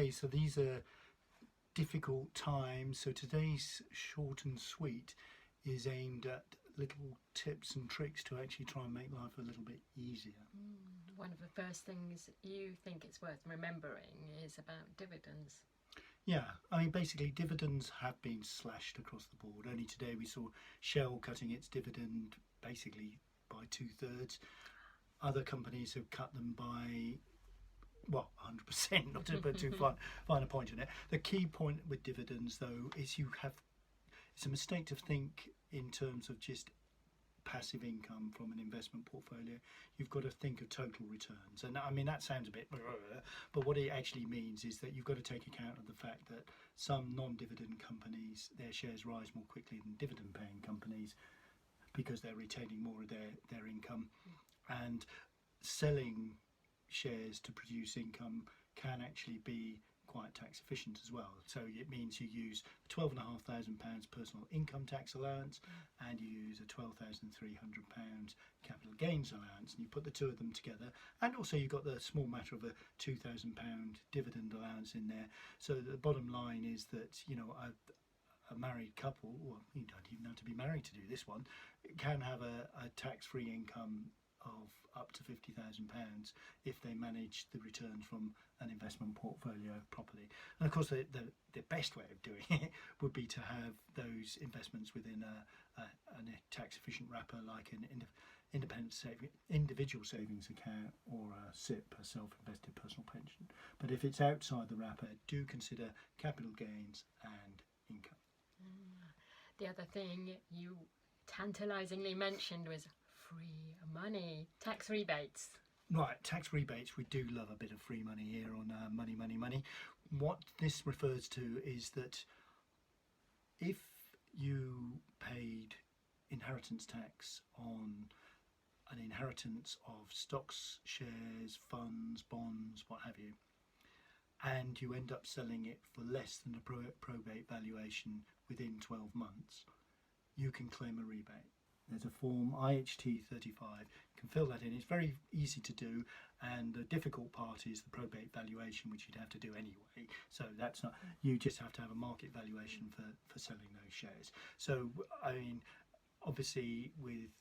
Okay, so these are difficult times. So today's short and sweet is aimed at little tips and tricks to actually try and make life a little bit easier. One of the first things you think it's worth remembering is about dividends. Yeah, I mean, basically dividends have been slashed across the board. Only today we saw Shell cutting its dividend basically by 2/3. Other companies have cut them by, well, 100%, not to put too fine a point on it. The key point with dividends, though, is it's a mistake to think in terms of just passive income from an investment portfolio. You've got to think of total returns. And I mean, that sounds a bit, but what it actually means is that you've got to take account of the fact that some non-dividend companies, their shares rise more quickly than dividend-paying companies because they're retaining more of their income. And selling shares to produce income can actually be quite tax efficient as well. So it means you use a £12,500 personal income tax allowance and you use a £12,300 capital gains allowance, and you put the two of them together, and also you've got the small matter of a £2,000 dividend allowance in there. So the bottom line is that, you know, a married couple, well, you don't even have to be married to do this one, can have a tax-free income of up to £50,000 if they manage the returns from an investment portfolio properly. And of course the best way of doing it would be to have those investments within a tax efficient wrapper, like an individual savings account or a SIP, a self-invested personal pension. But if it's outside the wrapper, do consider capital gains and income. The other thing you tantalisingly mentioned was free money, tax rebates. Right, tax rebates. We do love a bit of free money here on Money. What this refers to is that if you paid inheritance tax on an inheritance of stocks, shares, funds, bonds, what have you, and you end up selling it for less than the probate valuation within 12 months, you can claim a rebate. There's a form, IHT 35, you can fill that in. It's very easy to do, and the difficult part is the probate valuation, which you'd have to do anyway. So that's not, you just have to have a market valuation for selling those shares. So, I mean, obviously with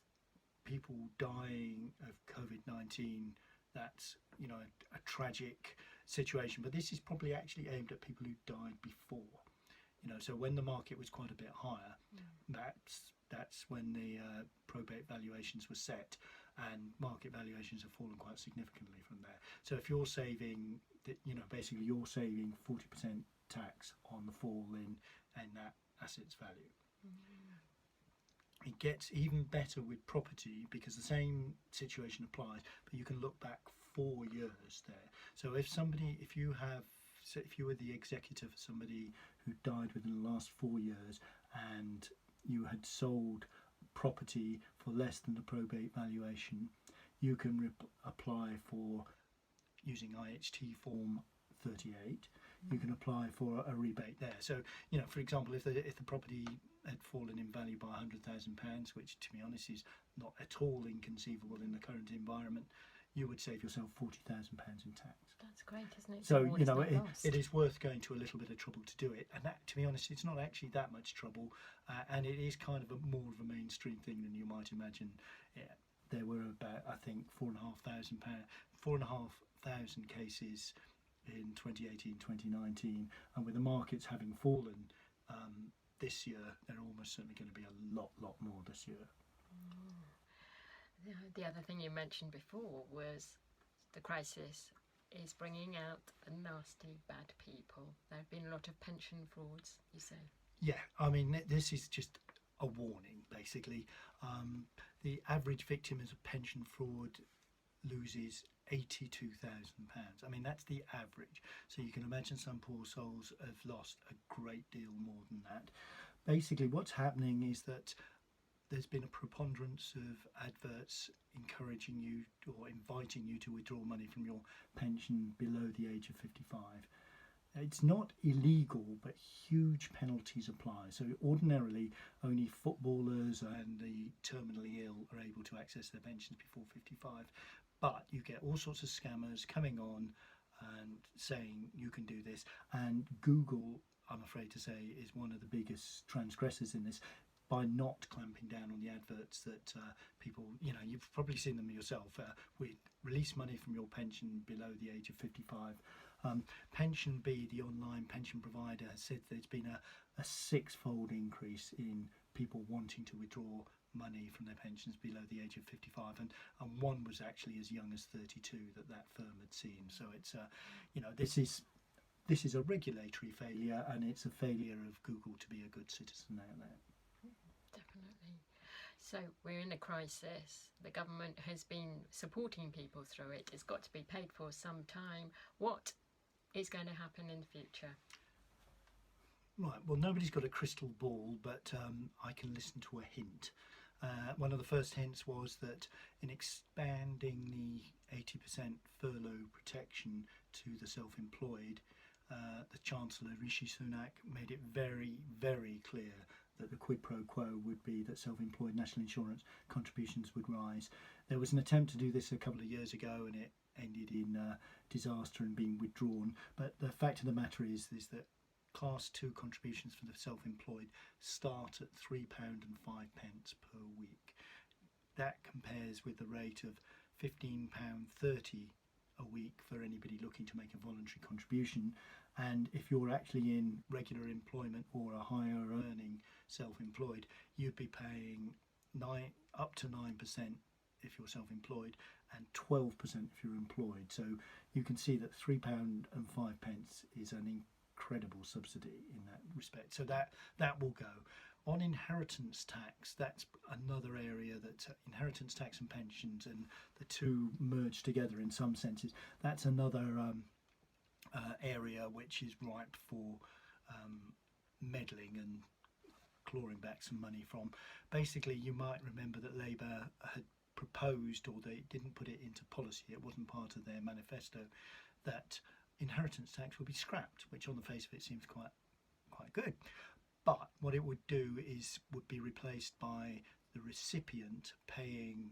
people dying of COVID-19, that's, you know, a tragic situation, but this is probably actually aimed at people who died before. You know, so when the market was quite a bit higher, that's when the probate valuations were set, and market valuations have fallen quite significantly from there. So if you're saving, you know, basically you're saving 40% tax on the fall in that asset's value. It gets even better with property because the same situation applies, but you can look back 4 years there. So if you were the executor for somebody who died within the last 4 years and you had sold property for less than the probate valuation, you can apply for, using IHT form 38, you can apply for a rebate there. So, you know, for example, if the property had fallen in value by £100,000, which to be honest is not at all inconceivable in the current environment, you would save yourself £40,000 in tax. That's great, isn't it? So, you know, it is worth going to a little bit of trouble to do it. And that, to be honest, it's not actually that much trouble. And it is kind of more of a mainstream thing than you might imagine. Yeah, there were about, I think, 4,500 cases in 2018, 2019. And with the markets having fallen this year, there are almost certainly going to be a lot more this year. The other thing you mentioned before was the crisis is bringing out nasty, bad people. There have been a lot of pension frauds, you say. Yeah, I mean, this is just a warning, basically. The average victim of pension fraud loses £82,000. I mean, that's the average. So you can imagine some poor souls have lost a great deal more than that. Basically, what's happening is that there's been a preponderance of adverts encouraging you or inviting you to withdraw money from your pension below the age of 55. It's not illegal, but huge penalties apply. So ordinarily, only footballers and the terminally ill are able to access their pensions before 55. But you get all sorts of scammers coming on, and saying you can do this. And Google, I'm afraid to say, is one of the biggest transgressors in this by not clamping down on the adverts that people, you've probably seen them yourself. We release money from your pension below the age of 55. Pension B, the online pension provider, has said there's been a six-fold increase in people wanting to withdraw money from their pensions below the age of 55, and one was actually as young as 32 that firm had seen. So it's this is a regulatory failure, and it's a failure of Google to be a good citizen out there. Definitely. So we're in a crisis. The government has been supporting people through it. It's got to be paid for some time. What is going to happen in the future? Right, well, nobody's got a crystal ball, but I can listen to a hint. One of the first hints was that in expanding the 80% furlough protection to the self-employed, the Chancellor, Rishi Sunak, made it very, very clear that the quid pro quo would be that self-employed national insurance contributions would rise. There was an attempt to do this a couple of years ago, and it ended in disaster and being withdrawn. But the fact of the matter is that Class 2 contributions for the self-employed start at £3.05 per week. That compares with the rate of £15.30 a week for anybody looking to make a voluntary contribution. And if you're actually in regular employment or a higher earning self-employed, you'd be paying up to 9% if you're self-employed and 12% if you're employed. So you can see that £3.05 is an incredible subsidy in that respect. So that will go. On inheritance tax, that's another area that inheritance tax and pensions, and the two merge together in some senses. That's another area which is ripe for meddling and clawing back some money from. Basically, you might remember that Labour had proposed, or they didn't put it into policy, it wasn't part of their manifesto, that inheritance tax would be scrapped, which on the face of it seems quite good. But what it would do is would be replaced by the recipient paying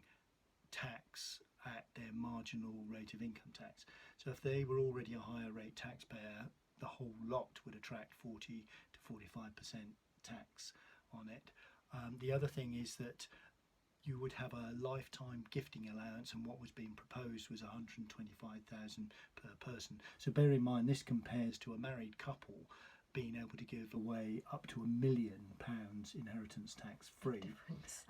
tax at their marginal rate of income tax. So if they were already a higher rate taxpayer, the whole lot would attract 40 to 45% tax on it. The other thing is that you would have a lifetime gifting allowance, and what was being proposed was 125,000 per person. So bear in mind, this compares to a married couple being able to give away up to £1 million inheritance tax free,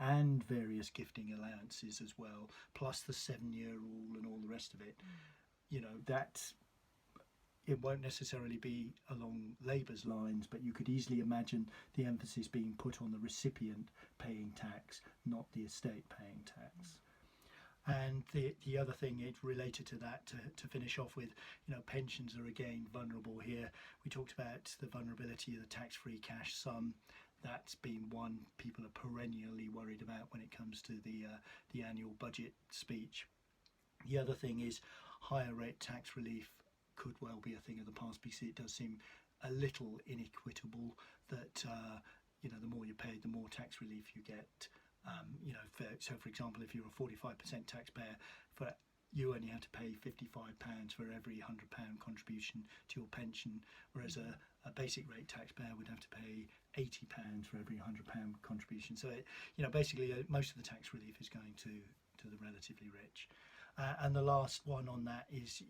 and various gifting allowances as well, plus the 7-year rule and all the rest of it. It won't necessarily be along Labour's lines, but you could easily imagine the emphasis being put on the recipient paying tax, not the estate paying tax. And the other thing is related to that, to finish off with, pensions are again vulnerable here. We talked about the vulnerability of the tax-free cash sum. That's been one people are perennially worried about when it comes to the annual budget speech. The other thing is higher rate tax relief could well be a thing of the past, because it does seem a little inequitable that the more you pay, the more tax relief you get. So for example, if you're a 45% taxpayer, you only have to pay £55 for every £100 contribution to your pension, whereas a basic rate taxpayer would have to pay £80 for every £100 contribution. So basically most of the tax relief is going to the relatively rich. And the last one on that is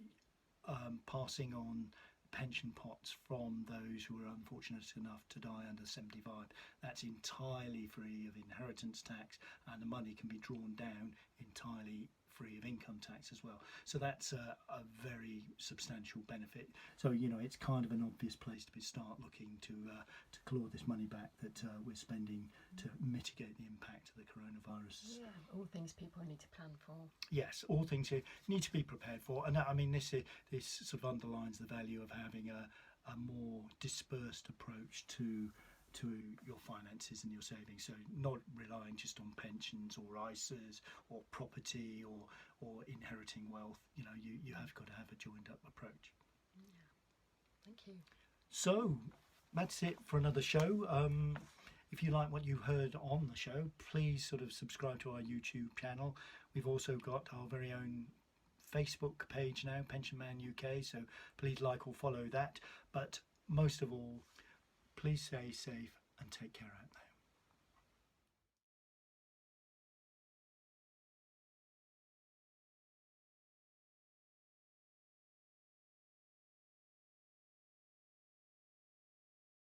passing on pension pots from those who are unfortunate enough to die under 75. That's entirely free of inheritance tax, and the money can be drawn down entirely free of income tax as well. So that's a very substantial benefit. So it's kind of an obvious place to start looking to claw this money back that we're spending to mitigate the impact of the coronavirus. Yeah, all things people need to plan for. Yes, all things you need to be prepared for, and this sort of underlines the value of having a more dispersed approach to your finances and your savings. So not relying just on pensions or ISAs or property or inheriting wealth. You have got to have a joined up approach. Yeah. Thank you. So that's it for another show. If you like what you heard on the show, please sort of subscribe to our YouTube channel. We've also got our very own Facebook page now, Pension Man UK, so please like or follow that. But most of all, please stay safe and take care out there.